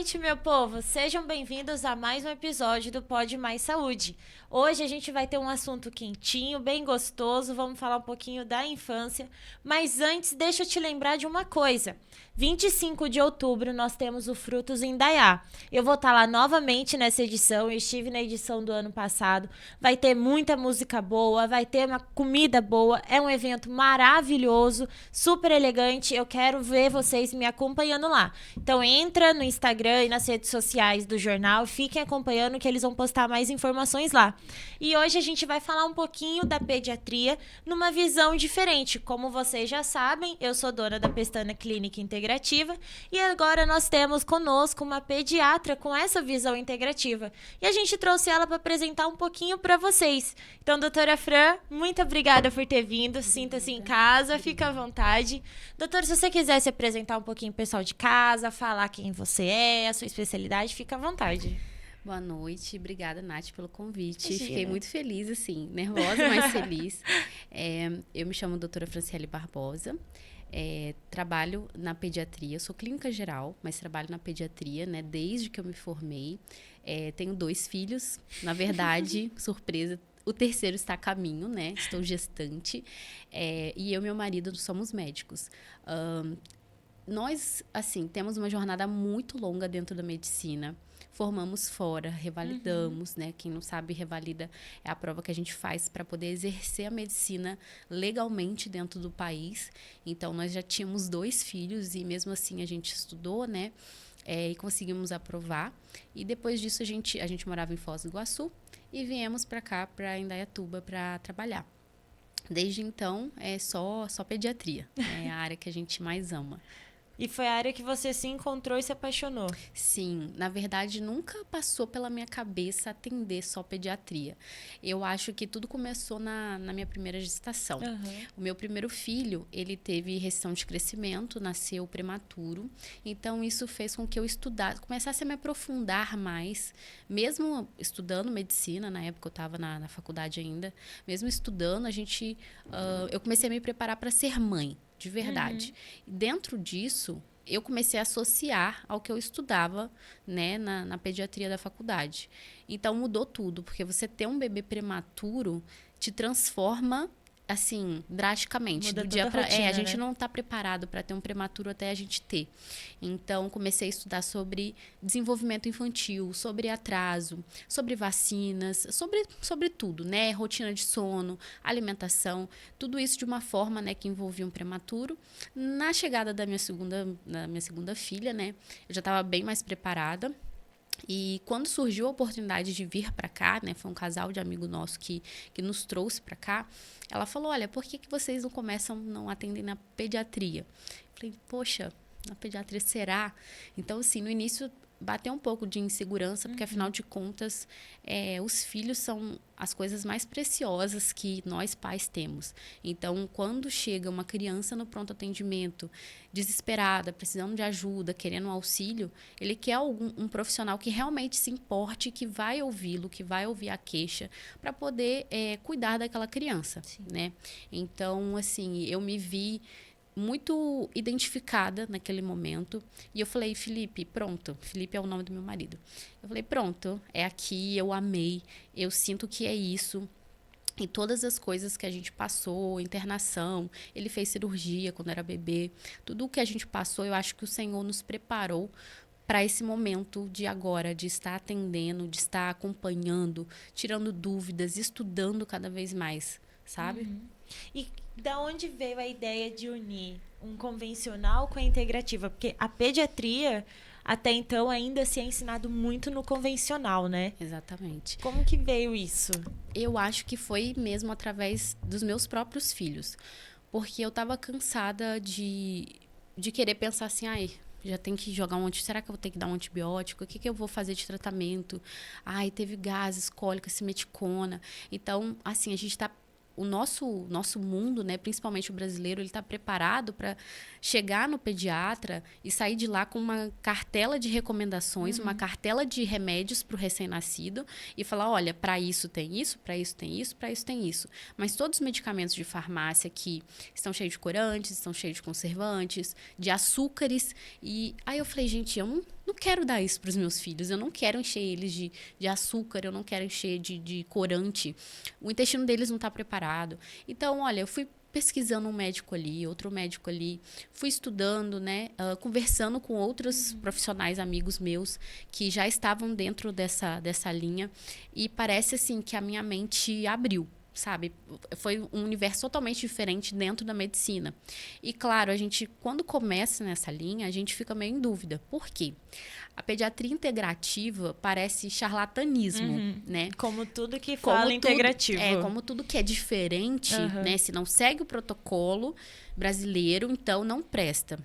noite, meu povo! Sejam bem-vindos a mais um episódio do Pod Mais Saúde. Hoje a gente vai ter um assunto quentinho, bem gostoso, vamos falar um pouquinho da infância. Mas antes, deixa eu te lembrar de uma coisa. 25 de outubro nós temos o Frutos em Indaiá. Eu vou estar lá novamente nessa edição, eu estive na edição do ano passado. Vai ter muita música boa, vai ter uma comida boa, é um evento maravilhoso, super elegante. Eu quero ver vocês me acompanhando lá. Então entra no Instagram e nas redes sociais do jornal, fiquem acompanhando que eles vão postar mais informações lá. E hoje a gente vai falar um pouquinho da pediatria numa visão diferente. Como vocês já sabem, eu sou dona da Pestana Clínica Integrativa e agora nós temos conosco uma pediatra com essa visão integrativa. E a gente trouxe ela para apresentar um pouquinho para vocês. Então, doutora Fran, muito obrigada por ter vindo. Sinta-se em casa, fica à vontade. Doutora, se você quiser se apresentar um pouquinho pro pessoal de casa, falar quem você é, a sua especialidade, fica à vontade. Boa noite, obrigada, Nath, pelo convite. Imagina. Fiquei muito feliz, assim, nervosa, mas feliz. Eu me chamo doutora Franciele Barbosa, trabalho na pediatria, sou clínica geral, mas trabalho na pediatria, né, desde que eu me formei. Tenho 2 filhos, na verdade, surpresa, o terceiro está a caminho, né, estou gestante, e eu e meu marido somos médicos. Nós, assim, temos uma jornada muito longa dentro da medicina. Formamos fora, revalidamos, né? Quem não sabe, revalida é a prova que a gente faz para poder exercer a medicina legalmente dentro do país. Então, nós já tínhamos 2 filhos e mesmo assim a gente estudou, né? E conseguimos aprovar. E depois disso a gente morava em Foz do Iguaçu e viemos para cá, para Indaiatuba, para trabalhar. Desde então, é só pediatria. É a área que a gente mais ama. E foi a área que você se encontrou e se apaixonou. Sim, na verdade nunca passou pela minha cabeça atender só pediatria. Eu acho que tudo começou na minha primeira gestação. O meu primeiro filho, ele teve restrição de crescimento, nasceu prematuro. Então isso fez com que eu estudasse, começasse a me aprofundar mais, mesmo estudando medicina, na época eu estava na faculdade ainda, mesmo estudando, eu comecei a me preparar para ser mãe. De verdade. E dentro disso, eu comecei a associar ao que eu estudava, né, na pediatria da faculdade. Então, mudou tudo, porque você ter um bebê prematuro te transforma, assim, drasticamente. Muda do dia toda a rotina, a gente né? não está preparado para ter um prematuro até a gente ter. Então, comecei a estudar sobre desenvolvimento infantil, sobre atraso, sobre vacinas, sobre tudo, né? Rotina de sono, alimentação, tudo isso de uma forma, né, que envolvia um prematuro. Na chegada da minha segunda filha, né, eu já estava bem mais preparada. E quando surgiu a oportunidade de vir para cá, né, foi um casal de amigo nosso que nos trouxe para cá, ela falou, olha, por que vocês não atendem na pediatria? Eu falei, poxa, na pediatria será? Então, assim, no início bateu um pouco de insegurança, porque afinal de contas, os filhos são as coisas mais preciosas que nós pais temos. Então, quando chega uma criança no pronto atendimento, desesperada, precisando de ajuda, querendo um auxílio, ele quer um profissional que realmente se importe, que vai ouvi-lo, que vai ouvir a queixa, para poder cuidar daquela criança, né? Então, assim, eu me vi muito identificada naquele momento. E eu falei, Felipe, pronto. Felipe é o nome do meu marido. Eu falei, pronto, é aqui, eu amei, eu sinto que é isso. E todas as coisas que a gente passou, internação, ele fez cirurgia quando era bebê, tudo o que a gente passou, eu acho que o Senhor nos preparou para esse momento de agora, de estar atendendo, de estar acompanhando, tirando dúvidas, estudando cada vez mais, sabe? E da onde veio a ideia de unir um convencional com a integrativa? Porque a pediatria, até então, ainda se é ensinado muito no convencional, né? Exatamente. Como que veio isso? Eu acho que foi mesmo através dos meus próprios filhos. Porque eu estava cansada de querer pensar assim, ai, já tem que jogar será que eu vou ter que dar um antibiótico? O que eu vou fazer de tratamento? Ai, teve gases, cólica, simeticona. Então, assim, a gente está o nosso mundo, né, principalmente o brasileiro, ele está preparado para chegar no pediatra e sair de lá com uma cartela de recomendações, uma cartela de remédios para o recém-nascido e falar, olha, para isso tem isso, para isso tem isso, para isso tem isso. Mas todos os medicamentos de farmácia que estão cheios de corantes, estão cheios de conservantes, de açúcares. E aí eu falei, gente, eu não quero dar isso para os meus filhos, eu não quero encher eles de açúcar, eu não quero encher de corante. O intestino deles não está preparado. Então, olha, eu fui pesquisando um médico ali, outro médico ali, fui estudando, né, conversando com outros profissionais, amigos meus, que já estavam dentro dessa linha, e parece, assim, que a minha mente abriu, sabe? Foi um universo totalmente diferente dentro da medicina. E, claro, a gente, quando começa nessa linha, a gente fica meio em dúvida. Por quê? A pediatria integrativa parece charlatanismo, né? Como tudo que fala integrativo. Como tudo que é diferente, né? Se não segue o protocolo brasileiro, então não presta.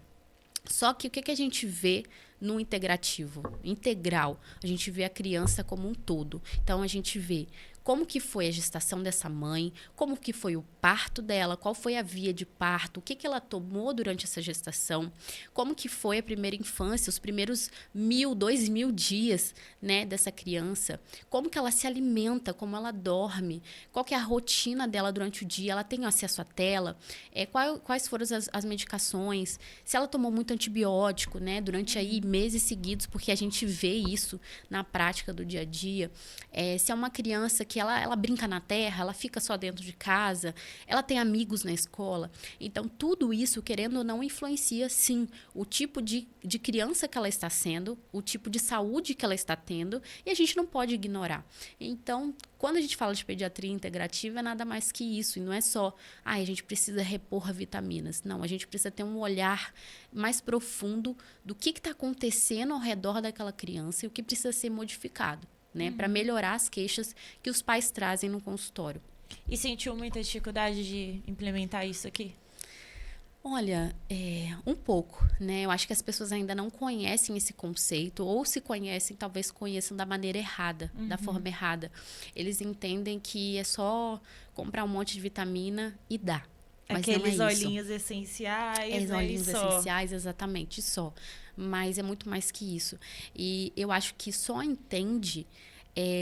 Só que o que a gente vê no integrativo? Integral. A gente vê a criança como um todo. Então, a gente vê como que foi a gestação dessa mãe, como que foi o parto dela, qual foi a via de parto, o que ela tomou durante essa gestação, como que foi a primeira infância, os primeiros 1.000, 2.000 dias, né, dessa criança, como que ela se alimenta, como ela dorme, qual que é a rotina dela durante o dia, ela tem acesso à tela, quais foram as medicações, se ela tomou muito antibiótico, né, durante aí meses seguidos, porque a gente vê isso na prática do dia a dia, se é uma criança que ela brinca na terra, ela fica só dentro de casa, ela tem amigos na escola. Então, tudo isso, querendo ou não, influencia, sim, o tipo de criança que ela está sendo, o tipo de saúde que ela está tendo, e a gente não pode ignorar. Então, quando a gente fala de pediatria integrativa, é nada mais que isso. E não é só, a gente precisa repor vitaminas. Não, a gente precisa ter um olhar mais profundo do que está acontecendo ao redor daquela criança e o que precisa ser modificado, né, para melhorar as queixas que os pais trazem no consultório. E sentiu muita dificuldade de implementar isso aqui? Olha, um pouco, né? Eu acho que as pessoas ainda não conhecem esse conceito, ou se conhecem, talvez conheçam da maneira errada, da forma errada. Eles entendem que é só comprar um monte de vitamina e dar. Mas aqueles não é isso. olhinhos essenciais, né? Olhinhos essenciais, exatamente, só. Mas é muito mais que isso. E eu acho que só entende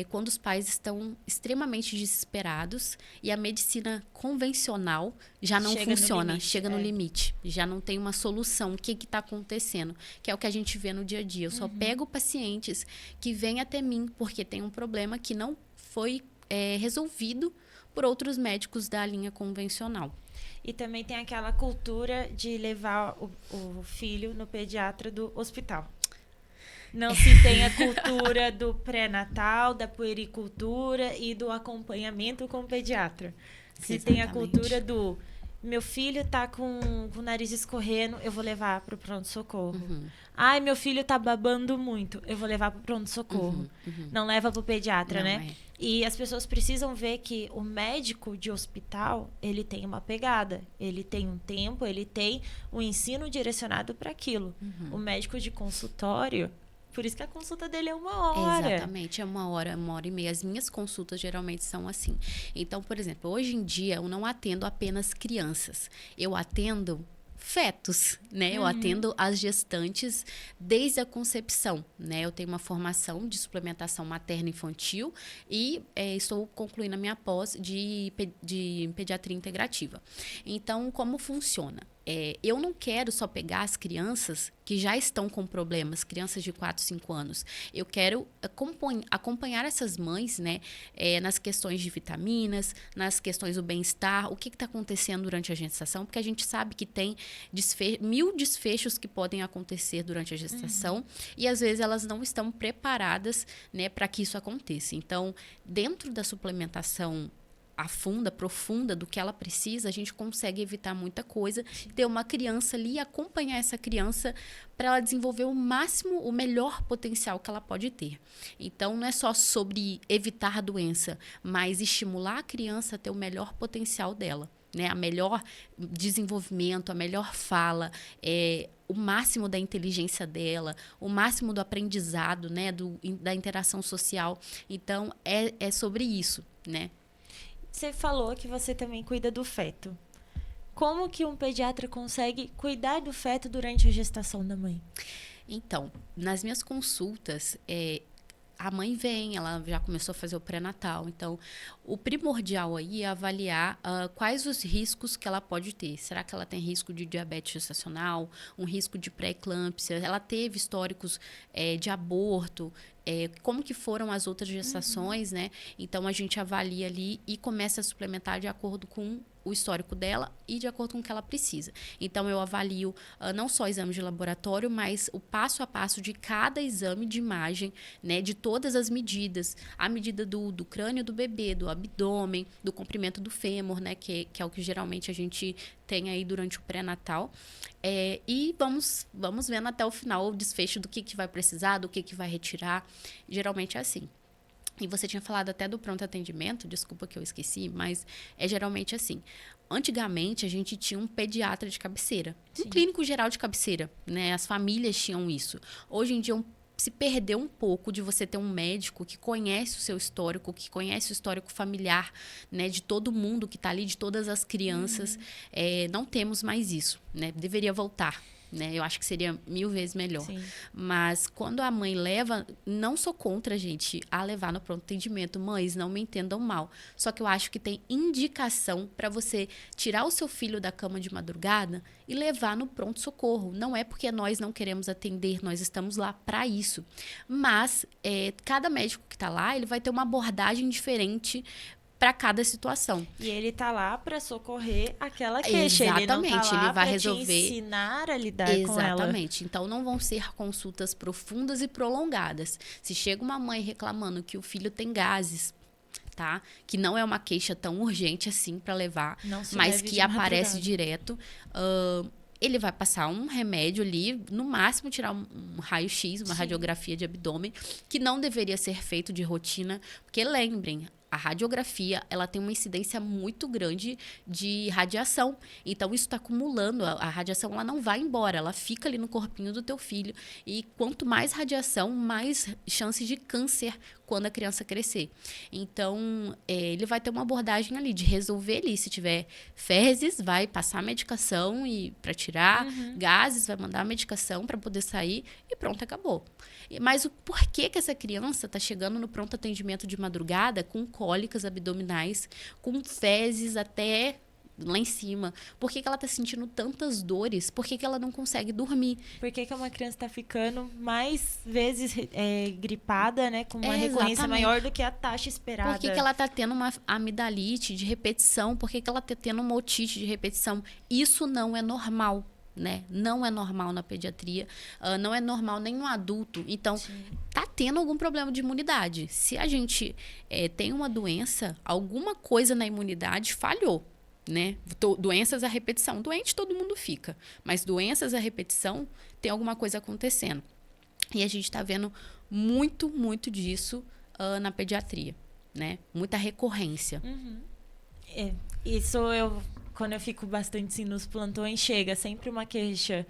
quando os pais estão extremamente desesperados e a medicina convencional já não funciona, chega no limite, já não tem uma solução. O que está acontecendo? Que é o que a gente vê no dia a dia. Eu só pego pacientes que vêm até mim porque tem um problema que não foi resolvido por outros médicos da linha convencional. E também tem aquela cultura de levar o filho no pediatra do hospital. Não se tem a cultura do pré-natal, da puericultura e do acompanhamento com o pediatra. Se tem a cultura do meu filho tá com o nariz escorrendo, eu vou levar para o pronto-socorro. Ai, meu filho tá babando muito, eu vou levar para o pronto-socorro. Não leva para o pediatra, né? E as pessoas precisam ver que o médico de hospital, ele tem uma pegada, ele tem um tempo, ele tem um ensino direcionado para aquilo. O médico de consultório, por isso que a consulta dele é 1 hora. Exatamente, é 1 hora, 1h30. As minhas consultas geralmente são assim. Então, por exemplo, hoje em dia eu não atendo apenas crianças. Eu atendo fetos, né? Eu atendo as gestantes desde a concepção, né? Eu tenho uma formação de suplementação materno-infantil e estou concluindo a minha pós de pediatria integrativa. Então, como funciona? Eu não quero só pegar as crianças que já estão com problemas, crianças de 4, 5 anos. Eu quero acompanhar essas mães, né, nas questões de vitaminas, nas questões do bem-estar, o que está acontecendo durante a gestação, porque a gente sabe que tem 1000 desfechos que podem acontecer durante a gestação e às vezes elas não estão preparadas, né, para que isso aconteça. Então, dentro da suplementação profunda do que ela precisa, a gente consegue evitar muita coisa, ter uma criança ali e acompanhar essa criança para ela desenvolver o melhor potencial que ela pode ter. Então, não é só sobre evitar a doença, mas estimular a criança a ter o melhor potencial dela, né? A melhor desenvolvimento, a melhor fala, o máximo da inteligência dela, o máximo do aprendizado, né? Da interação social. Então, é sobre isso, né? Você falou que você também cuida do feto. Como que um pediatra consegue cuidar do feto durante a gestação da mãe? Então, nas minhas consultas, a mãe vem, ela já começou a fazer o pré-natal. Então, o primordial aí é avaliar quais os riscos que ela pode ter. Será que ela tem risco de diabetes gestacional, um risco de pré-eclâmpsia? Ela teve históricos de aborto? Como que foram as outras gestações, né? Então, a gente avalia ali e começa a suplementar de acordo com o histórico dela e de acordo com o que ela precisa. Então, eu avalio não só exames de laboratório, mas o passo a passo de cada exame de imagem, né, de todas as medidas. A medida do crânio do bebê, do abdômen, do comprimento do fêmur, né, que é o que geralmente a gente tem aí durante o pré-natal. E vamos vendo até o final o desfecho do que vai precisar, do que vai retirar. Geralmente é assim. E você tinha falado até do pronto atendimento, desculpa que eu esqueci, mas é geralmente assim. Antigamente, a gente tinha um pediatra de cabeceira, um clínico geral de cabeceira, né? As famílias tinham isso. Hoje em dia, se perdeu um pouco de você ter um médico que conhece o seu histórico, que conhece o histórico familiar, né? De todo mundo que está ali, de todas as crianças. Não temos mais isso, né? Deveria voltar. Né? Eu acho que seria 1000 vezes melhor. Sim. Mas quando a mãe leva, não sou contra, gente, a levar no pronto atendimento. Mães, não me entendam mal. Só que eu acho que tem indicação para você tirar o seu filho da cama de madrugada e levar no pronto-socorro. Não é porque nós não queremos atender, nós estamos lá para isso. Mas cada médico que está lá, ele vai ter uma abordagem diferente para cada situação. E ele tá lá para socorrer aquela queixa. Exatamente, ele não tá lá ele vai pra resolver. te ensinar a lidar com ela. Exatamente. Então, não vão ser consultas profundas e prolongadas. Se chega uma mãe reclamando que o filho tem gases, tá? Que não é uma queixa tão urgente assim para levar, mas que aparece direto. Ele vai passar um remédio ali, no máximo tirar um raio-x, uma radiografia de abdômen, que não deveria ser feito de rotina, porque lembrem, a radiografia, ela tem uma incidência muito grande de radiação. Então, isso está acumulando. A radiação, ela não vai embora. Ela fica ali no corpinho do teu filho. E quanto mais radiação, mais chances de câncer quando a criança crescer. Então, ele vai ter uma abordagem ali de resolver ali. Se tiver fezes, vai passar a medicação para tirar. Gases, vai mandar a medicação para poder sair. E pronto, acabou. Mas o porquê que essa criança está chegando no pronto atendimento de madrugada com cólicas abdominais, com fezes até lá em cima? Por que ela está sentindo tantas dores? Por que ela não consegue dormir? Por que uma criança está ficando mais vezes gripada, né? Com uma recorrência maior do que a taxa esperada? Por que ela está tendo uma amidalite de repetição? Por que ela está tendo uma otite de repetição? Isso não é normal. Né? Não é normal na pediatria, não é normal nem no adulto. Então, tá tendo algum problema de imunidade. Se a gente tem uma doença, alguma coisa na imunidade falhou. Né? Doenças à repetição. Doente todo mundo fica, mas doenças à repetição tem alguma coisa acontecendo. E a gente está vendo muito, muito disso na pediatria. Né? Muita recorrência. Isso quando eu fico bastante assim, nos plantões, chega sempre uma queixa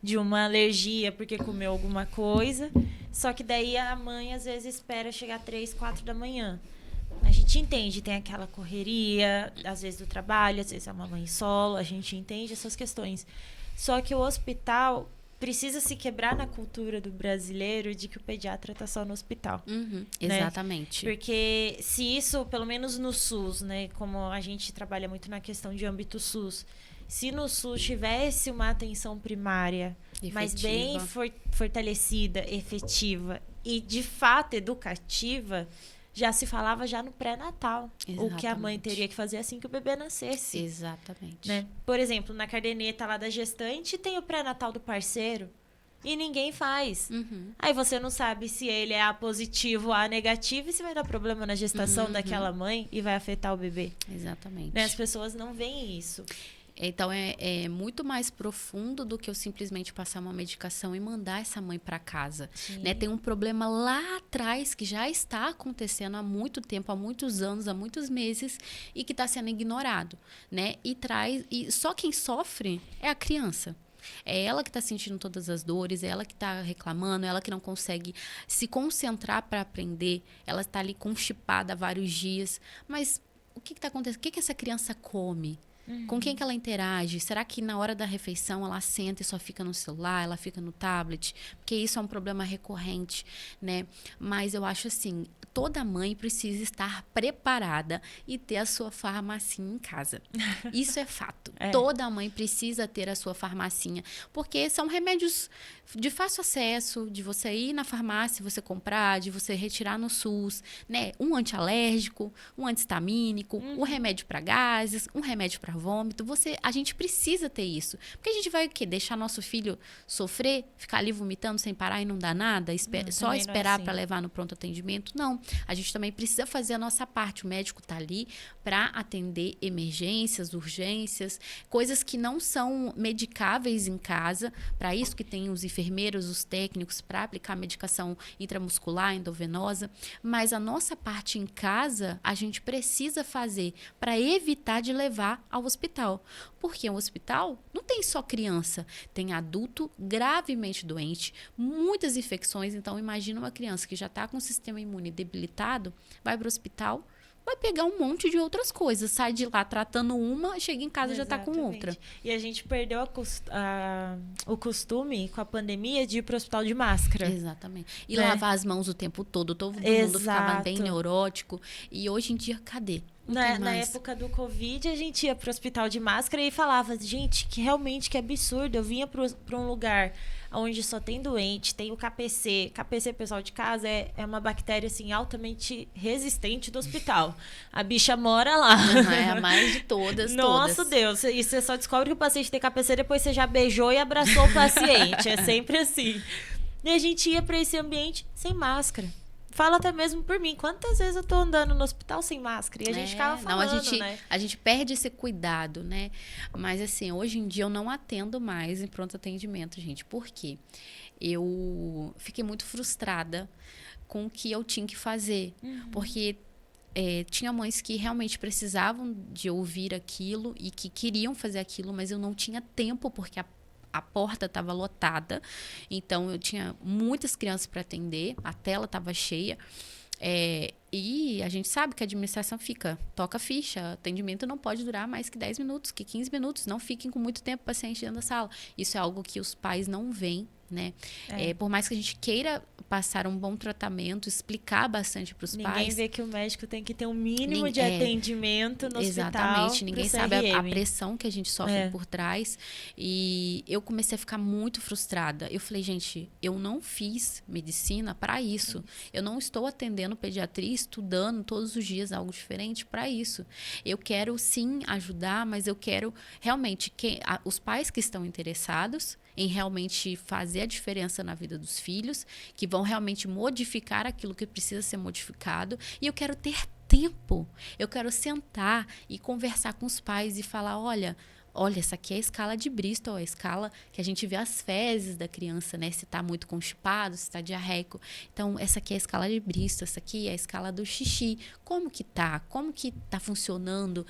de uma alergia porque comeu alguma coisa. Só que daí a mãe, às vezes, espera chegar 3, 4 da manhã. A gente entende, tem aquela correria, às vezes do trabalho, às vezes é uma mãe solo, a gente entende essas questões. Só que o hospital precisa se quebrar na cultura do brasileiro de que o pediatra está só no hospital. Exatamente. Né? Porque se isso, pelo menos no SUS, né, como a gente trabalha muito na questão de âmbito SUS, se no SUS tivesse uma atenção primária, efetiva, mas bem fortalecida, efetiva e de fato educativa, já se falava já no pré-natal. O que a mãe teria que fazer assim que o bebê nascesse. Exatamente. Né? Por exemplo, na caderneta lá da gestante tem o pré-natal do parceiro e ninguém faz. Aí você não sabe se ele é A positivo ou A negativo e se vai dar problema na gestação daquela mãe e vai afetar o bebê. Exatamente. Né? As pessoas não veem isso. Então, é muito mais profundo do que eu simplesmente passar uma medicação e mandar essa mãe para casa. Né? Tem um problema lá atrás que já está acontecendo há muito tempo, há muitos anos, há muitos meses e que está sendo ignorado. Né? E só quem sofre é a criança. É ela que está sentindo todas as dores, é ela que está reclamando, é ela que não consegue se concentrar para aprender. Ela está ali constipada há vários dias. Mas o que está acontecendo? O que essa criança come? Com quem que ela interage? Será que na hora da refeição ela senta e só fica no celular, ela fica no tablet? Porque isso é um problema recorrente, né? Mas eu acho assim, toda mãe precisa estar preparada e ter a sua farmacinha em casa. Isso é fato. Toda mãe precisa ter a sua farmacinha, porque são remédios de fácil acesso, de você ir na farmácia, você comprar, de você retirar no SUS, né? Um antialérgico, um antistamínico, um remédio para gases, um remédio para vômito. A gente precisa ter isso. Porque a gente vai o quê? Deixar nosso filho sofrer, ficar ali vomitando sem parar e não dar nada, só esperar para levar no pronto atendimento? Não. A gente também precisa fazer a nossa parte. O médico está ali para atender emergências, urgências, coisas que não são medicáveis em casa. Para isso que tem os enfermeiros, os técnicos para aplicar medicação intramuscular, endovenosa. Mas a nossa parte em casa, a gente precisa fazer para evitar de levar ao hospital. Porque o hospital não tem só criança, tem adulto gravemente doente, muitas infecções. Então, imagina uma criança que já está com o sistema imune debilitado, vai para o hospital, vai pegar um monte de outras coisas. Sai de lá tratando uma, chega em casa e já está com outra. E a gente perdeu o costume, com a pandemia, de ir para o hospital de máscara. Exatamente. E lavar as mãos o tempo todo. Todo mundo ficava bem neurótico. E hoje em dia, cadê? Na época do Covid, a gente ia pro hospital de máscara e falava, gente, que realmente que absurdo. Eu vinha pra um lugar onde só tem doente, tem o KPC. KPC, pessoal de casa, é uma bactéria, assim, altamente resistente do hospital. A bicha mora lá. É a mais de todas. Nossa, Deus. E você só descobre que o paciente tem KPC, depois você já beijou e abraçou o paciente. É sempre assim. E a gente ia pra esse ambiente sem máscara. Fala até mesmo por mim. Quantas vezes eu tô andando no hospital sem máscara? E a gente ficava falando, a gente perde esse cuidado, né? Mas, assim, hoje em dia eu não atendo mais em pronto atendimento, gente. Por quê? Eu fiquei muito frustrada com o que eu tinha que fazer. Porque tinha mães que realmente precisavam de ouvir aquilo e que queriam fazer aquilo, mas eu não tinha tempo, porque a porta estava lotada, então eu tinha muitas crianças para atender, a tela estava cheia, e a gente sabe que a administração toca ficha, atendimento não pode durar mais que 10 minutos, que 15 minutos, não fiquem com muito tempo paciente dentro da sala. Isso é algo que os pais não veem, né? Por mais que a gente queira passar um bom tratamento, explicar bastante para os pais. Ninguém vê que o médico tem que ter um mínimo de atendimento no hospital. Exatamente, ninguém sabe a pressão que a gente sofre por trás. E eu comecei a ficar muito frustrada. Eu falei, gente, eu não fiz medicina para isso. Eu não estou atendendo pediatria, estudando todos os dias algo diferente para isso. Eu quero sim ajudar, mas eu quero realmente os pais que estão interessados em realmente fazer a diferença na vida dos filhos, que vão realmente modificar aquilo que precisa ser modificado. E eu quero ter tempo. Eu quero sentar e conversar com os pais e falar, olha, essa aqui é a escala de Bristol, a escala que a gente vê as fezes da criança, né? Se está muito constipado, se está diarreico. Então, essa aqui é a escala de Bristol, essa aqui é a escala do xixi. Como que tá? Como que tá funcionando?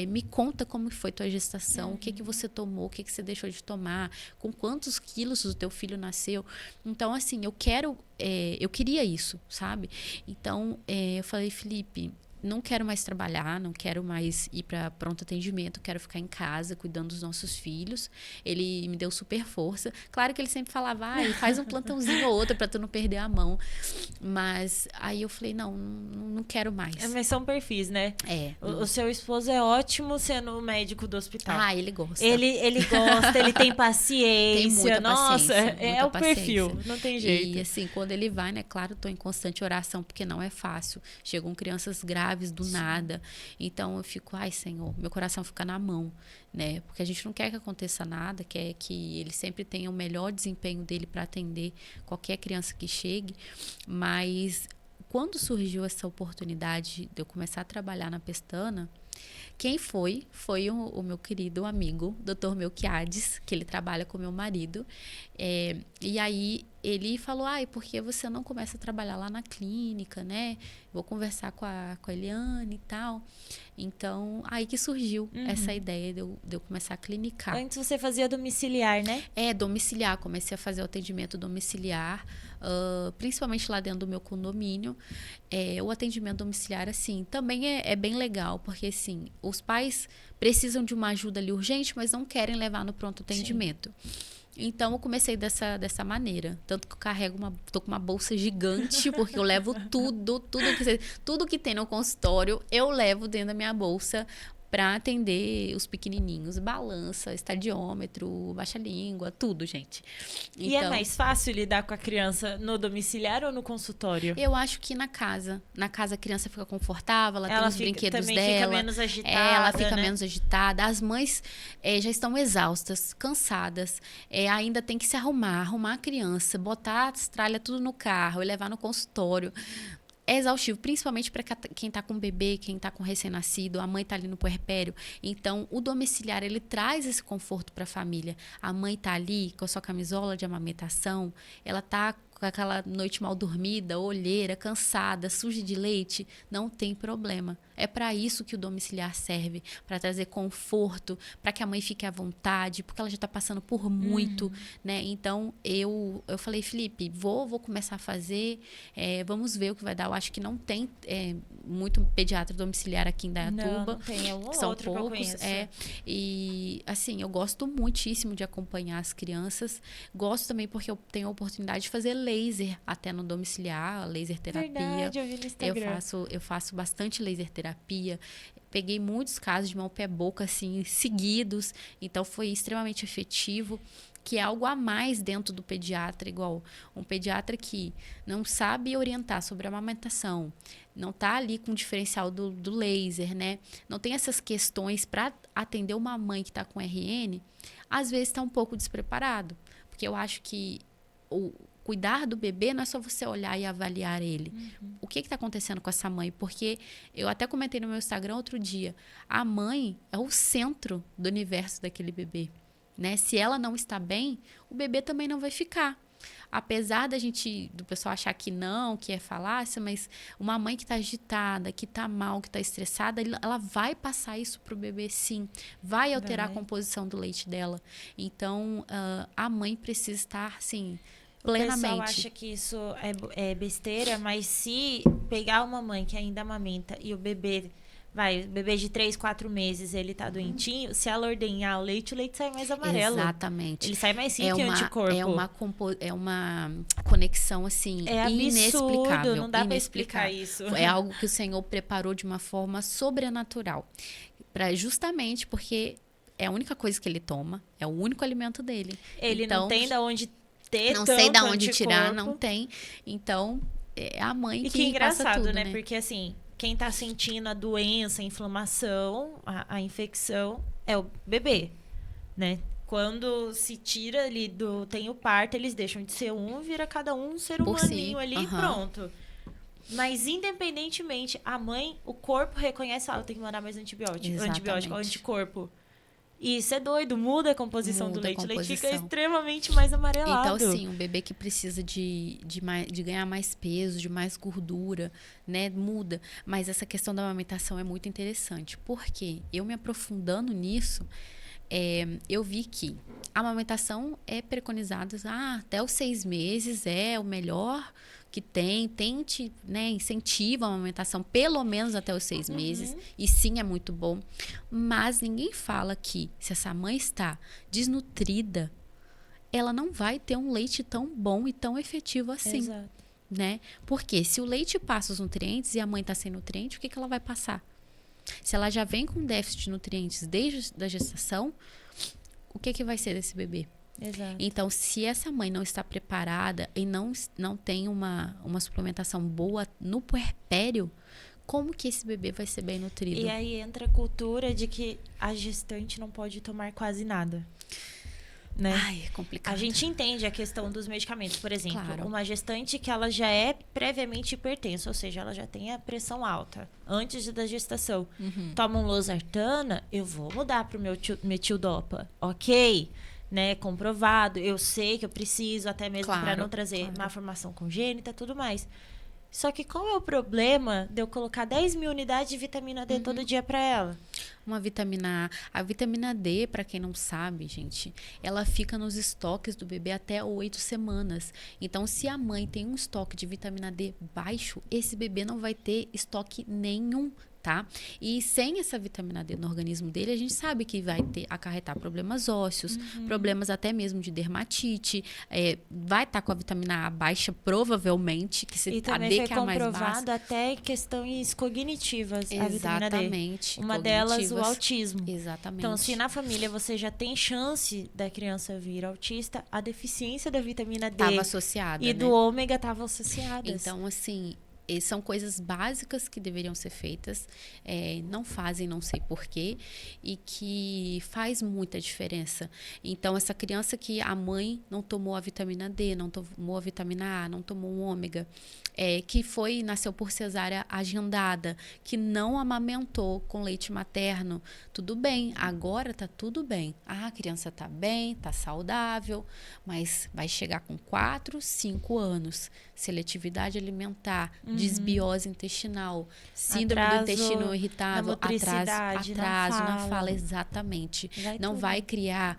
Me conta como foi tua gestação, o que você tomou, o que você deixou de tomar, com quantos quilos o teu filho nasceu. Então, assim, eu queria isso, sabe? Então, eu falei, Felipe, não quero mais trabalhar, não quero mais ir para pronto atendimento, quero ficar em casa cuidando dos nossos filhos. Ele me deu super força. Claro que ele sempre falava, faz um plantãozinho ou outro para tu não perder a mão. Mas aí eu falei, não quero mais. Mas são perfis, né? O seu esposo é ótimo sendo o médico do hospital. Ele gosta. Ele gosta, ele tem paciência. Tem muita Nossa, paciência. É o perfil, não tem jeito. E assim, quando ele vai, né? Claro, tô em constante oração, porque não é fácil. Chegam crianças graves do nada. Então eu fico, Senhor, meu coração fica na mão, né? Porque a gente não quer que aconteça nada, quer que ele sempre tenha o melhor desempenho dele para atender qualquer criança que chegue. Mas quando surgiu essa oportunidade de eu começar a trabalhar na Pestana, quem foi o meu querido amigo, Dr. Melquiades, que ele trabalha com meu marido. E aí ele falou, e por que você não começa a trabalhar lá na clínica, né? Vou conversar com a Eliane e tal. Então, aí que surgiu essa ideia de eu começar a clinicar. Antes você fazia domiciliar, né? Domiciliar. Comecei a fazer o atendimento domiciliar, principalmente lá dentro do meu condomínio. O atendimento domiciliar, assim, também é bem legal, porque, assim, os pais precisam de uma ajuda ali urgente, mas não querem levar no pronto atendimento. Sim. Então, eu comecei dessa maneira. Tanto que eu tô com uma bolsa gigante, porque eu levo tudo que tem no consultório, eu levo dentro da minha bolsa para atender os pequenininhos. Balança, estadiômetro, baixa-língua, tudo, gente. Então, e é mais fácil lidar com a criança no domiciliar ou no consultório? Eu acho que na casa. Na casa a criança fica confortável, ela tem os brinquedos dela. Ela fica menos agitada, ela fica né? menos agitada. As mães já estão exaustas, cansadas. Ainda tem que se arrumar a criança, botar as tralhas tudo no carro e levar no consultório. É exaustivo, principalmente para quem está com bebê, quem está com recém-nascido, a mãe está ali no puerpério. Então, o domiciliar, ele traz esse conforto para a família. A mãe está ali com a sua camisola de amamentação, ela está com aquela noite mal dormida, olheira, cansada, suja de leite, não tem problema. É para isso que o domiciliar serve, para trazer conforto, para que a mãe fique à vontade, porque ela já está passando por muito, né? Então, eu falei, Felipe, vou começar a fazer, vamos ver o que vai dar. Eu acho que não tem muito pediatra domiciliar aqui em Indaiatuba. Não tem, são poucos. E, assim, eu gosto muitíssimo de acompanhar as crianças. Gosto também porque eu tenho a oportunidade de fazer laser até no domiciliar, laser terapia. Verdade, eu vi no Instagram. Eu faço bastante laser terapia. Peguei muitos casos de mão, pé, boca, assim, seguidos. Então, foi extremamente efetivo, que é algo a mais dentro do pediatra, igual um pediatra que não sabe orientar sobre a amamentação, não está ali com o diferencial do laser, né? Não tem essas questões para atender uma mãe que está com RN, às vezes está um pouco despreparado. Porque eu acho que cuidar do bebê não é só você olhar e avaliar ele. O que está acontecendo com essa mãe? Porque eu até comentei no meu Instagram outro dia, a mãe é o centro do universo daquele bebê. Né? Se ela não está bem, o bebê também não vai ficar. Apesar do pessoal achar que não, que é falácia, mas uma mãe que está agitada, que está mal, que está estressada, ela vai passar isso para o bebê, sim. Vai alterar a composição do leite dela. Então, a mãe precisa estar, sim, plenamente. O pessoal acha que isso é besteira, mas se pegar uma mãe que ainda amamenta e o bebê de 3, 4 meses, ele tá doentinho, se ela ordenhar o leite sai mais amarelo. Exatamente. Ele sai mais sim que anticorpo. É uma conexão, assim, inexplicável. Não dá para explicar isso. É algo que o Senhor preparou de uma forma sobrenatural. Justamente porque é a única coisa que ele toma, é o único alimento dele. Ele então, não tem de onde ter não sei de onde tirar, não tem. Então, é a mãe que passa tudo, que engraçado, né? Porque, assim, quem tá sentindo a doença, a inflamação, a infecção é o bebê, né? Quando se tira ali tem o parto, eles deixam de ser vira cada um ser humaninho ali e pronto. Mas, independentemente, a mãe, o corpo reconhece, eu tenho que mandar mais antibiótico, anticorpo. E isso é doido, muda a composição do leite. O leite fica extremamente mais amarelado. Então, sim, um bebê que precisa de ganhar mais peso, de mais gordura, né, muda. Mas essa questão da amamentação é muito interessante. Porque eu me aprofundando nisso, eu vi que a amamentação é preconizada até os 6 meses, é o melhor que tente, né, incentiva a amamentação pelo menos até os 6 meses, e sim, é muito bom, mas ninguém fala que se essa mãe está desnutrida, ela não vai ter um leite tão bom e tão efetivo assim. Exato. Né? Porque se o leite passa os nutrientes e a mãe está sem nutriente, o que ela vai passar? Se ela já vem com déficit de nutrientes desde a gestação, o que vai ser desse bebê? Exato. Então, se essa mãe não está preparada e não tem uma suplementação boa no puerpério, como que esse bebê vai ser bem nutrido? E aí entra a cultura de que a gestante não pode tomar quase nada. Né? Ai, é complicado. A gente entende a questão dos medicamentos. Por exemplo, uma gestante que ela já é previamente hipertensa, ou seja, ela já tem a pressão alta antes da gestação. Toma um losartana, eu vou mudar para o meu metildopa. Ok? né, comprovado. Eu sei que eu preciso, até mesmo para Claro, não trazer claro. malformação congênita e tudo mais. Só que qual é o problema de eu colocar 10 mil unidades de vitamina D todo dia para ela? Uma vitamina A. A vitamina D, para quem não sabe, gente, ela fica nos estoques do bebê até 8 semanas. Então, se a mãe tem um estoque de vitamina D baixo, esse bebê não vai ter estoque nenhum. Tá? E sem essa vitamina D no organismo dele, a gente sabe que vai acarretar problemas ósseos, problemas até mesmo de dermatite, vai estar com a vitamina A baixa, provavelmente, que se E a também D foi que é a mais baixa. comprovado até questões cognitivas, a vitamina D. Exatamente. Uma delas, o Cognitivas. autismo. Exatamente. Então, se na família você já tem chance da criança vir autista, a deficiência da vitamina D Estava associada, e né? do ômega estavam associadas. Então, assim, são coisas básicas que deveriam ser feitas, não fazem, não sei porquê, e que faz muita diferença. Então, essa criança que a mãe não tomou a vitamina D, não tomou a vitamina A, não tomou um ômega, que nasceu por cesárea agendada, que não amamentou com leite materno, tudo bem, agora tá tudo bem. A criança tá bem, tá saudável, mas vai chegar com 4, 5 anos. Seletividade alimentar, desbiose intestinal, síndrome do intestino irritável, atraso na fala, exatamente. Não vai criar,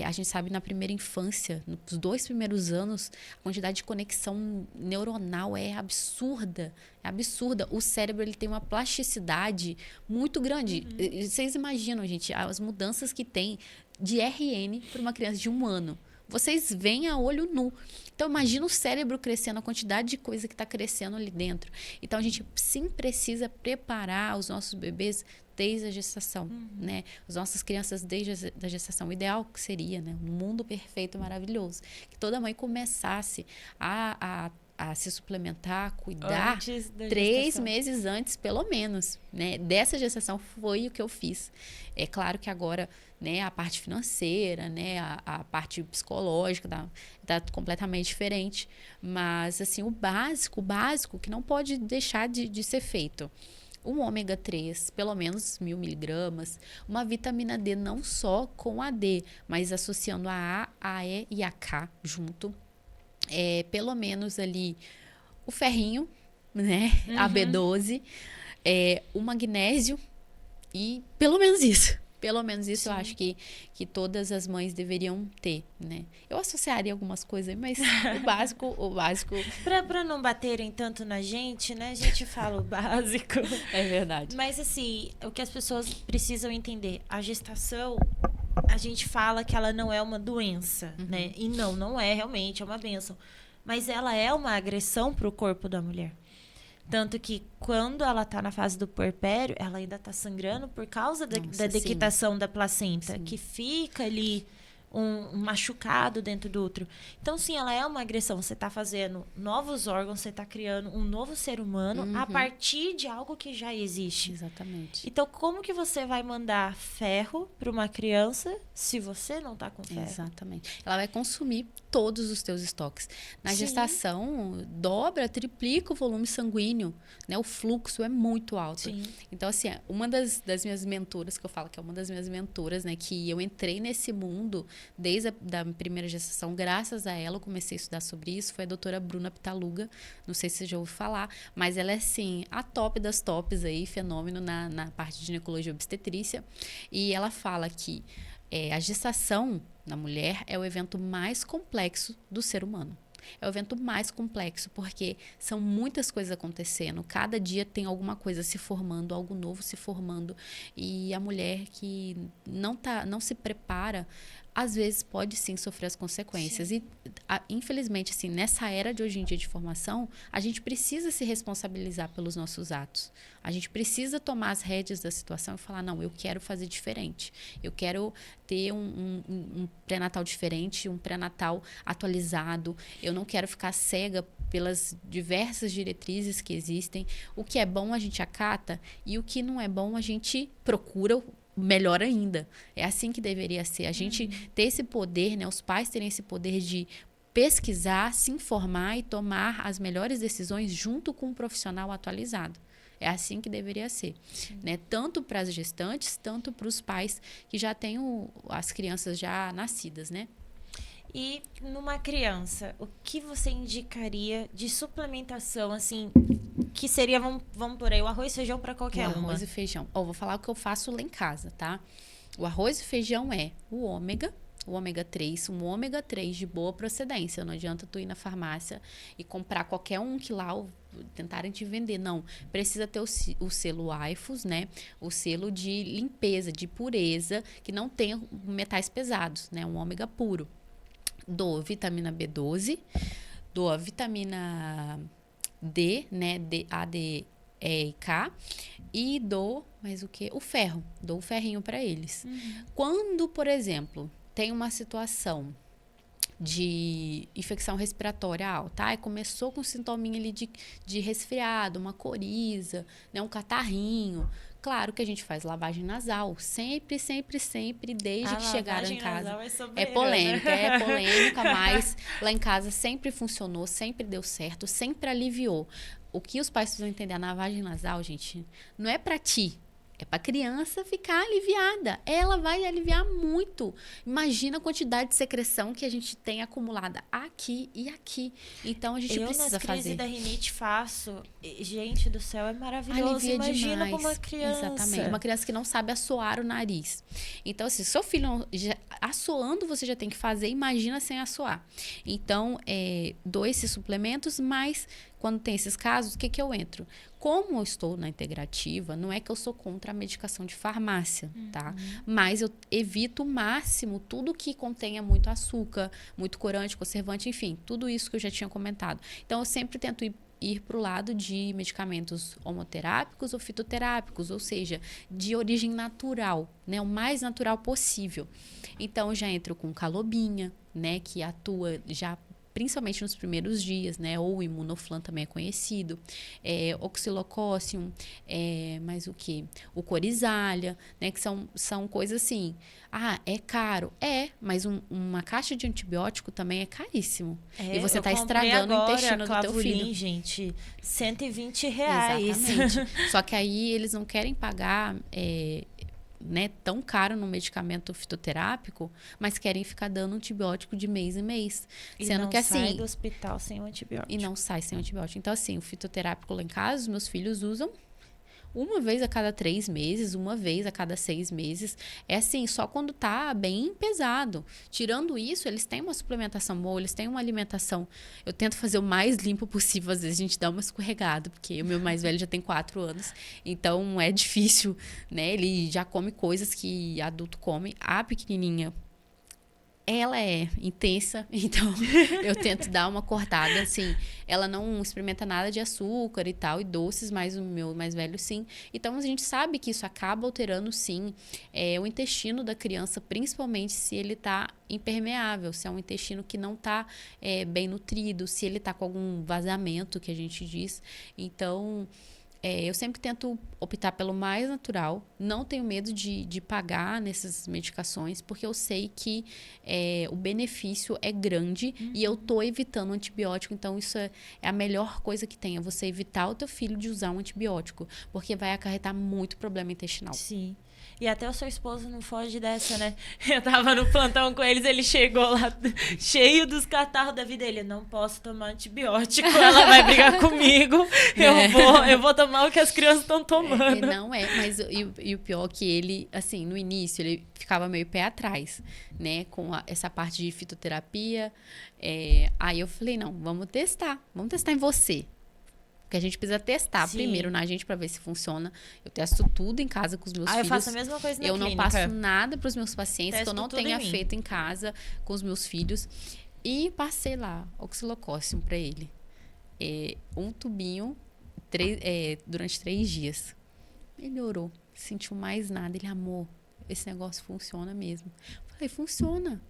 a gente sabe na primeira infância, nos 2 primeiros anos, a quantidade de conexão neuronal é absurda. É absurda. O cérebro ele tem uma plasticidade muito grande. Vocês imaginam, gente, as mudanças que tem de RN para uma criança de 1 ano. Vocês veem a olho nu. Então, imagina o cérebro crescendo, a quantidade de coisa que está crescendo ali dentro. Então, a gente sim precisa preparar os nossos bebês desde a gestação, né? As nossas crianças desde a gestação. O ideal que seria, né? Um mundo perfeito, maravilhoso. Que toda mãe começasse a se suplementar, cuidar 3 meses antes, pelo menos, né? Dessa gestação foi o que eu fiz. É claro que agora, né, a parte financeira, né, a parte psicológica tá completamente diferente, mas assim, o básico que não pode deixar de ser feito. Um ômega 3, pelo menos 1.000 miligramas, uma vitamina D não só com a D, mas associando a A, E e a K junto. Pelo menos ali o ferrinho, né? A B12, o magnésio e pelo menos isso. Pelo menos isso. Sim. Eu acho que todas as mães deveriam ter, né? Eu associaria algumas coisas, mas o básico... Pra não baterem tanto na gente, né? A gente fala o básico. É verdade. Mas assim, o que as pessoas precisam entender, a gestação, a gente fala que ela não é uma doença, né? E não é realmente, é uma bênção. Mas ela é uma agressão pro corpo da mulher. Tanto que quando ela tá na fase do puerpério, ela ainda tá sangrando por causa da dequitação da placenta, que fica ali um machucado dentro do útero. Então, sim, ela é uma agressão. Você tá fazendo novos órgãos, você tá criando um novo ser humano a partir de algo que já existe. Exatamente. Então, como que você vai mandar ferro para uma criança se você não tá com ferro? Exatamente. Ela vai consumir todos os teus estoques. Na gestação, dobra, triplica o volume sanguíneo, né? O fluxo é muito alto. Sim. Então, assim, uma das minhas mentoras, que eu falo que é uma das minhas mentoras, né? Que eu entrei nesse mundo desde a da primeira gestação, graças a ela eu comecei a estudar sobre isso, foi a doutora Bruna Pitaluga, não sei se você já ouviu falar, mas ela é, assim, a top das tops aí, fenômeno na parte de ginecologia e obstetrícia, e ela fala que a gestação na mulher é o evento mais complexo do ser humano. É o evento mais complexo, porque são muitas coisas acontecendo. Cada dia tem alguma coisa se formando, algo novo se formando. E a mulher que não se prepara, às vezes pode sim sofrer as consequências. Sim. E, infelizmente, assim, nessa era de hoje em dia de formação, a gente precisa se responsabilizar pelos nossos atos. A gente precisa tomar as rédeas da situação e falar, não, eu quero fazer diferente. Eu quero ter um pré-natal diferente, um pré-natal atualizado. Eu não quero ficar cega pelas diversas diretrizes que existem. O que é bom a gente acata e o que não é bom a gente procura melhor ainda. É assim que deveria ser. A gente ter esse poder, né? Os pais terem esse poder de pesquisar, se informar e tomar as melhores decisões junto com um profissional atualizado. É assim que deveria ser, né? Tanto para as gestantes, tanto para os pais que já têm as crianças já nascidas, né? E numa criança, o que você indicaria de suplementação, assim, que seria, vamos por aí, o arroz e feijão para qualquer uma? Arroz e feijão. Vou falar o que eu faço lá em casa, tá? O arroz e feijão é o ômega 3, um ômega 3 de boa procedência. Não adianta tu ir na farmácia e comprar qualquer um que lá tentarem te vender. Não, precisa ter o selo IFOS, né? O selo de limpeza, de pureza, que não tenha metais pesados, né? Um ômega puro. Dou vitamina B12, dou a vitamina D, né? A, D, E e K. E dou, mais o que? O ferro. Dou o ferrinho para eles. Quando, por exemplo, tem uma situação de infecção respiratória alta, começou com sintominha ali de resfriado, uma coriza, né, um catarrinho. Claro que a gente faz lavagem nasal, sempre, sempre, sempre, desde que chegaram em casa. É polêmica, mas lá em casa sempre funcionou, sempre deu certo, sempre aliviou. O que os pais precisam entender, a lavagem nasal, gente, não é pra ti. É para a criança ficar aliviada. Ela vai aliviar muito. Imagina a quantidade de secreção que a gente tem acumulada aqui e aqui. Então, a gente precisa fazer. Eu, nas crises da rinite, faço. Gente do céu, é maravilhoso. Alivia Imagina demais. com uma criança. Exatamente. Uma criança que não sabe assoar o nariz. Então, assim, seu filho assoando, você já tem que fazer. Imagina sem assoar. Então, dou esses suplementos, mas quando tem esses casos, o que eu entro? Como eu estou na integrativa, não é que eu sou contra a medicação de farmácia, tá? Mas eu evito o máximo tudo que contenha muito açúcar, muito corante, conservante, enfim, tudo isso que eu já tinha comentado. Então, eu sempre tento ir para o lado de medicamentos homoterápicos ou fitoterápicos, ou seja, de origem natural, né? O mais natural possível. Então, eu já entro com calobinha, né? Que atua já principalmente nos primeiros dias, né? Ou o imunoflan também é conhecido. Oxilocócium, mais o que? O corizália, né? Que são coisas assim. É caro? Mas uma caixa de antibiótico também é caríssimo. E você está estragando o intestino do teu filho. Gente, R$120. Exatamente. Só que aí eles não querem pagar né, tão caro no medicamento fitoterápico, mas querem ficar dando antibiótico de mês em mês. Sendo que assim, sai do hospital sem o antibiótico. E não sai sem o antibiótico. Então, assim, o fitoterápico lá em casa, os meus filhos usam uma vez a cada 3 meses, uma vez a cada 6 meses. É assim, só quando tá bem pesado. Tirando isso, eles têm uma suplementação boa, eles têm uma alimentação. Eu tento fazer o mais limpo possível. Às vezes a gente dá uma escorregada, porque o meu mais velho já tem 4 anos. Então, é difícil, né? Ele já come coisas que adulto come. A pequenininha, ela é intensa, então eu tento dar uma cortada, assim. Ela não experimenta nada de açúcar e tal, e doces, mas o meu mais velho, sim. Então, a gente sabe que isso acaba alterando, sim, o intestino da criança, principalmente se ele está impermeável, se é um intestino que não está bem nutrido, se ele está com algum vazamento, que a gente diz. Então, eu sempre tento optar pelo mais natural. Não tenho medo de pagar nessas medicações, porque eu sei que o benefício é grande e eu tô evitando o antibiótico. Então, isso é a melhor coisa que tem. É você evitar o teu filho de usar um antibiótico, porque vai acarretar muito problema intestinal. Sim. E até o seu esposo não foge dessa, né? Eu tava no plantão com eles, ele chegou lá cheio dos catarros da vida. Ele, não posso tomar antibiótico, ela vai brigar comigo. Eu vou tomar o que as crianças estão tomando. Mas e o pior é que ele, assim, no início, ele ficava meio pé atrás, né? Com essa parte de fitoterapia. Aí eu falei, não, vamos testar em você. Porque a gente precisa testar primeiro na gente para ver se funciona. Eu testo tudo em casa com os meus filhos. Eu faço a mesma coisa na clínica. Eu não passo nada para os meus pacientes que eu não tenha feito em casa com os meus filhos. E passei lá, oxilocócium para ele. Um tubinho durante 3 dias. Melhorou. Sentiu mais nada. Ele, amor, esse negócio funciona mesmo. Falei, funciona.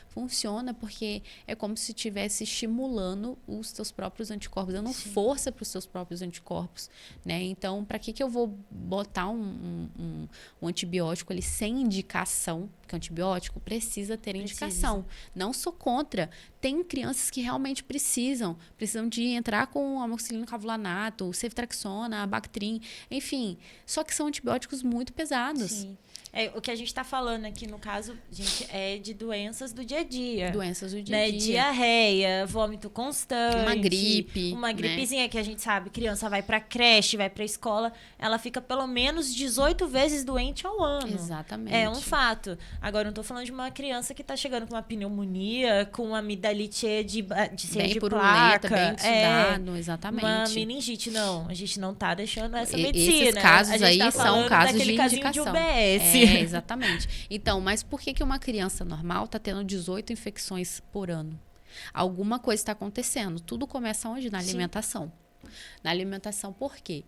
Funciona porque é como se estivesse estimulando os teus próprios anticorpos, dando força para os teus próprios anticorpos, né? Então, para que eu vou botar um antibiótico ali sem indicação? Porque o antibiótico precisa ter indicação. Não sou contra. tem crianças que realmente precisam de entrar com amoxicilina cavulanato, ceftriaxona, Bactrim, enfim. Só que são antibióticos muito pesados. Sim. O que a gente está falando aqui, no caso, gente, é de doenças do dia a dia. Doenças do dia a né? dia. Diarreia, vômito constante. Uma gripe. Uma gripezinha, né? que a gente sabe, criança vai pra creche, vai pra escola, ela fica pelo menos 18 vezes doente ao ano. Exatamente. É um fato. Agora, eu não tô falando de uma criança que tá chegando com uma pneumonia, com uma amidalite de bem de purulenta, placa. bem estudado, exatamente. Uma meningite, não. A gente não tá deixando essa Esses medicina. casos aí tá são casos daquele de casinho indicação. de UBS. Exatamente. Então, mas por que uma criança normal está tendo 18 infecções por ano? Alguma coisa está acontecendo. Tudo começa onde? Na alimentação. Na alimentação, por quê?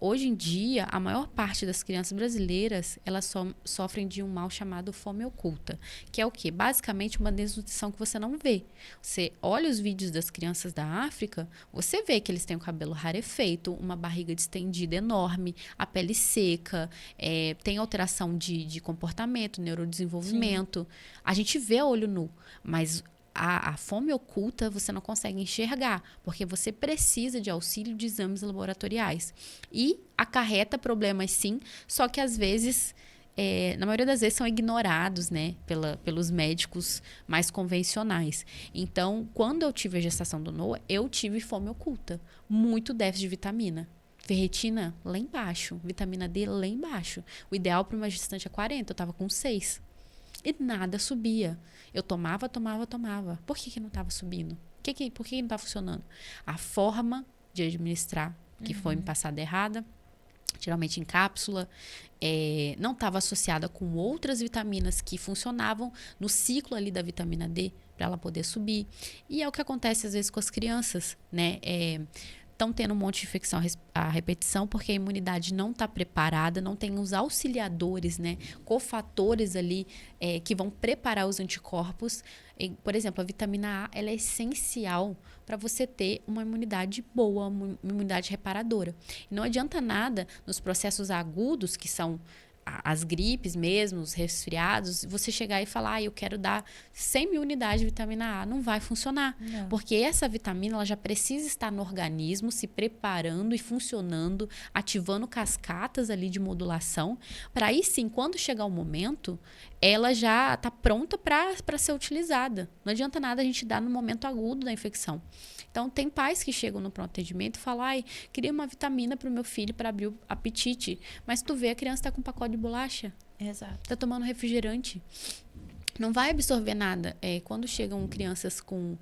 Hoje em dia, a maior parte das crianças brasileiras, elas sofrem de um mal chamado fome oculta, que é o quê? Basicamente uma desnutrição que você não vê. Você olha os vídeos das crianças da África, você vê que eles têm o cabelo rarefeito, uma barriga distendida enorme, a pele seca, tem alteração de comportamento, neurodesenvolvimento. Sim. A gente vê a olho nu, mas a fome oculta você não consegue enxergar, porque você precisa de auxílio de exames laboratoriais. E acarreta problemas, sim, só que às vezes, na maioria das vezes, são ignorados, né, pelos médicos mais convencionais. Então, quando eu tive a gestação do Noah, eu tive fome oculta, muito déficit de vitamina. Ferritina lá embaixo, vitamina D lá embaixo. O ideal para uma gestante é 40, eu estava com 6. E nada subia. Eu tomava. Por que não estava subindo? Por que não estava funcionando? A forma de administrar, que foi me passada errada, geralmente em cápsula, não estava associada com outras vitaminas que funcionavam no ciclo ali da vitamina D, para ela poder subir. E é o que acontece às vezes com as crianças, né? Estão tendo um monte de infecção à repetição porque a imunidade não está preparada, não tem os auxiliadores, né, cofatores ali que vão preparar os anticorpos. Por exemplo, a vitamina A, ela é essencial para você ter uma imunidade boa, uma imunidade reparadora. E não adianta nada nos processos agudos, que são as gripes mesmo, os resfriados, você chegar e falar, eu quero dar 100 mil unidades de vitamina A, não vai funcionar. Não. Porque essa vitamina, ela já precisa estar no organismo, se preparando e funcionando, ativando cascatas ali de modulação, para aí sim, quando chegar o momento, ela já está pronta para ser utilizada. Não adianta nada a gente dar no momento agudo da infecção. Então, tem pais que chegam no pronto atendimento e falam, queria uma vitamina para o meu filho para abrir o apetite. Mas tu vê, a criança está com um pacote de bolacha. Exato. Está tomando refrigerante. Não vai absorver nada. Quando chegam crianças com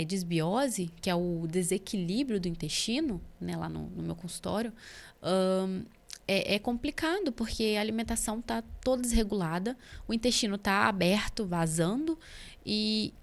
disbiose, que é o desequilíbrio do intestino, né, lá no meu consultório, é complicado, porque a alimentação está toda desregulada, o intestino está aberto, vazando, e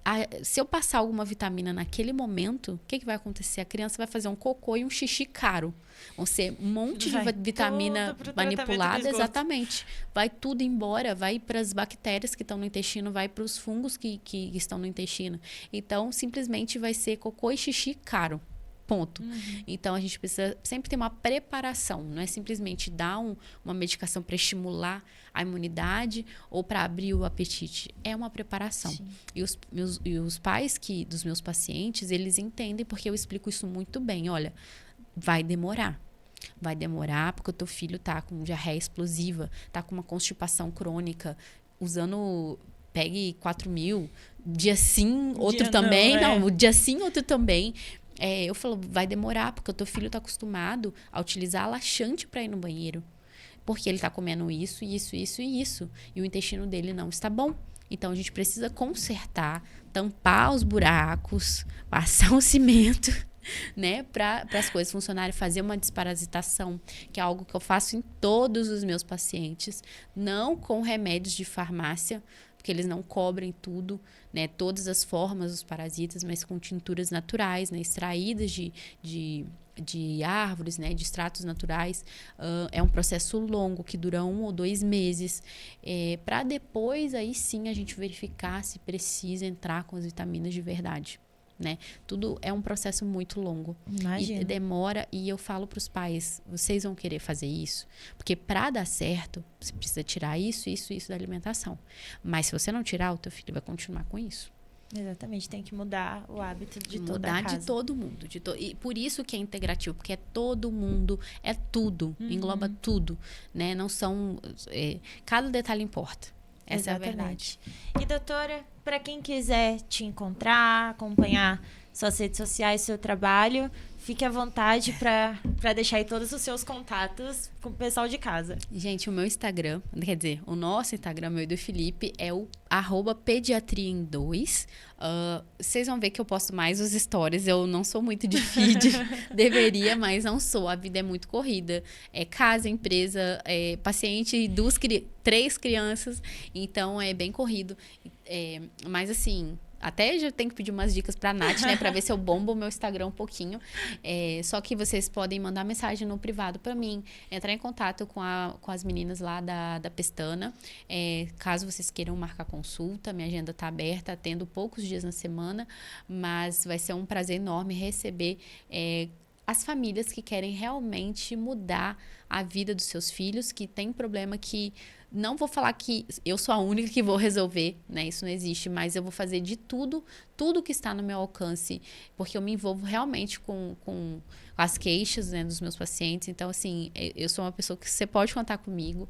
se eu passar alguma vitamina naquele momento, o que vai acontecer? A criança vai fazer um cocô e um xixi caro. Vão ser um monte de vitamina manipulada, exatamente. Vai tudo embora, vai para as bactérias que estão no intestino, vai para os fungos que estão no intestino. Então, simplesmente vai ser cocô e xixi caro. Ponto. Então, a gente precisa sempre ter uma preparação. Não é simplesmente dar uma medicação para estimular a imunidade ou para abrir o apetite. É uma preparação. E os pais dos meus pacientes, eles entendem porque eu explico isso muito bem. Olha, vai demorar. Vai demorar porque o teu filho tá com diarreia explosiva, tá com uma constipação crônica, usando PEG 4000, dia sim, outro também. Não, dia sim, outro também. Eu falo, vai demorar, porque o teu filho está acostumado a utilizar laxante para ir no banheiro. Porque ele está comendo isso, isso, isso e isso. E o intestino dele não está bom. Então, a gente precisa consertar, tampar os buracos, passar um cimento, né? Para as coisas funcionarem, fazer uma desparasitação, que é algo que eu faço em todos os meus pacientes. Não com remédios de farmácia, porque eles não cobrem tudo, né, todas as formas dos parasitas, mas com tinturas naturais, né, extraídas de árvores, né, de extratos naturais. É um processo longo, que dura 1 ou 2 meses, para depois, aí sim, a gente verificar se precisa entrar com as vitaminas de verdade. Né? Tudo é um processo muito longo. Imagina. E demora, e eu falo para os pais, vocês vão querer fazer isso? Porque para dar certo, você precisa tirar isso da alimentação. Mas se você não tirar, o teu filho vai continuar com isso. Exatamente, tem que mudar o hábito de toda a Mudar casa. de todo mundo. E por isso que é integrativo, porque é todo mundo, é tudo, engloba tudo, né? Não são... cada detalhe importa. Essa Exatamente. é a verdade. E, doutora, para quem quiser te encontrar, acompanhar suas redes sociais, seu trabalho, fique à vontade para deixar aí todos os seus contatos com o pessoal de casa. Gente, o meu Instagram, quer dizer, o nosso Instagram, meu e do Felipe, é o @pediatria2. Vocês vão ver que eu posto mais os stories. Eu não sou muito de feed, deveria, mas não sou. A vida é muito corrida. É casa, empresa, paciente, 3 crianças. Então, é bem corrido. Mas, assim... Até já tenho que pedir umas dicas pra Nath, né? Pra ver se eu bombo o meu Instagram um pouquinho. Só que vocês podem mandar mensagem no privado pra mim. Entrar em contato com as meninas lá da Pestana. Caso vocês queiram marcar consulta, minha agenda tá aberta, atendo poucos dias na semana. Mas vai ser um prazer enorme receber as famílias que querem realmente mudar a vida dos seus filhos, que tem problema que... Não vou falar que eu sou a única que vou resolver, né? Isso não existe, mas eu vou fazer de tudo que está no meu alcance, porque eu me envolvo realmente com as queixas, né, dos meus pacientes. Então, assim, eu sou uma pessoa que você pode contar comigo,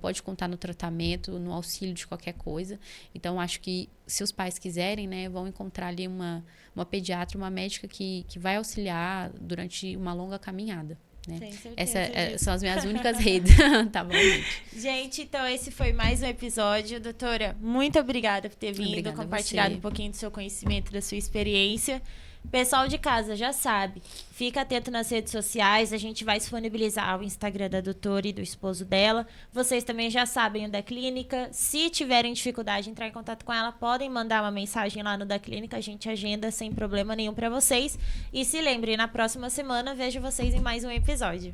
pode contar no tratamento, no auxílio de qualquer coisa. Então, acho que se os pais quiserem, né, vão encontrar ali uma pediatra, uma médica que vai auxiliar durante uma longa caminhada. Né? Sem certeza Essas são as minhas únicas redes, tá bom, gente? Gente, então esse foi mais um episódio. Doutora, muito obrigada por ter vindo, Obrigada compartilhado você. um pouquinho do seu conhecimento, da sua experiência. Pessoal de casa já sabe, fica atento nas redes sociais, a gente vai disponibilizar o Instagram da doutora e do esposo dela. Vocês também já sabem o da clínica. Se tiverem dificuldade de entrar em contato com ela, podem mandar uma mensagem lá no da clínica, a gente agenda sem problema nenhum para vocês. E se lembrem, na próxima semana vejo vocês em mais um episódio.